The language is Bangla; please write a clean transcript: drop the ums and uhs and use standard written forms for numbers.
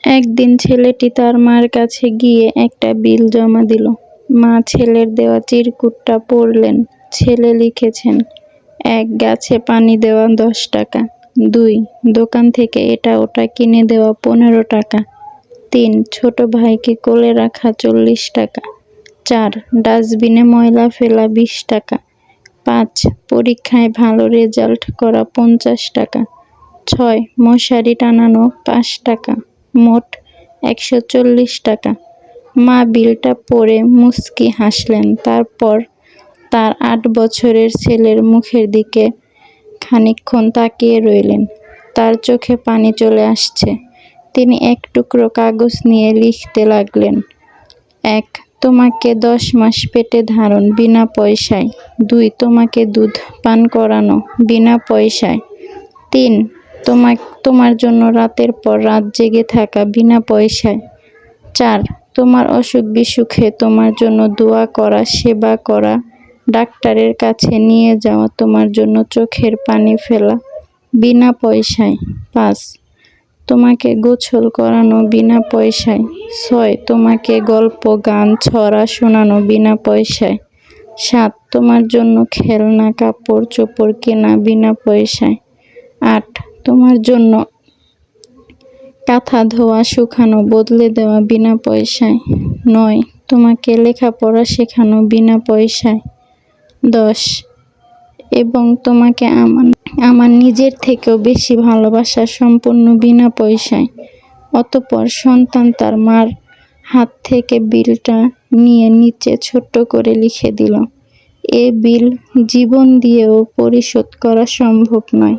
একদিন ছেলেটি তার মার কাছে গিয়ে একটা বিল জমা দিল। মা ছেলের দেওয়া চিরকুটটা পড়লেন। ছেলে লিখেছেন, ১. গাছে পানি দেওয়া ১০ টাকা। ২. দোকান থেকে এটা ওটা কিনে দেওয়া ১৫ টাকা। ৩. ছোট ভাইকে কোলে রাখা ৪০ টাকা। ৪. ডাস্টবিনে ময়লা ফেলা ২০ টাকা। ৫. পরীক্ষায় ভালো রেজাল্ট করা ৫০ টাকা। ৬. মশারি টানানো ৫ টাকা। মোট ১৪০ টাকা। মা বিলটা পড়ে মুচকি হাসলেন। তারপর তার ৮ বছরের ছেলের মুখের দিকে খানিকক্ষণ তাকিয়ে রইলেন। তার চোখে পানি চলে আসছে। তিনি এক টুকরো কাগজ নিয়ে লিখতে লাগলেন। ১. তোমাকে ১০ মাস পেটে ধারণ বিনা পয়সায়। ২. তোমাকে দুধ পান করানো বিনা পয়সায়। ৩. তোমার জন্য রাতের পর রাত জেগে থাকা বিনা পয়সায়। ৪. তোমার অসুখ বিসুখে তোমার জন্য দোয়া করা, সেবা করা, ডাক্তারের কাছে নিয়ে যাওয়া, তোমার জন্য চোখের পানি ফেলা বিনা পয়সায়। ৫. তোমাকে গোসল করানো বিনা পয়সায়। ৬. তোমাকে গল্প, গান, ছড়া শোনানো বিনা পয়সায়। ৭. তোমার জন্য খেলনা, কাপড় চোপড় কেনা বিনা পয়সায়। ৮. তোমার জন্য কাঁথা ধোয়া, শুকানো, বদলে দেওয়া বিনা পয়সায়। ৯. তোমাকে লেখাপড়া শেখানো বিনা পয়সায়। ১০. এবং তোমাকে আমার নিজের থেকেও বেশি ভালোবাসা সম্পূর্ণ বিনা পয়সায়। অতঃপর সন্তান তার মার হাত থেকে বিলটা নিয়ে নিচে ছোট্ট করে লিখে দিল, এ বিল জীবন দিয়েও পরিশোধ করা সম্ভব নয়।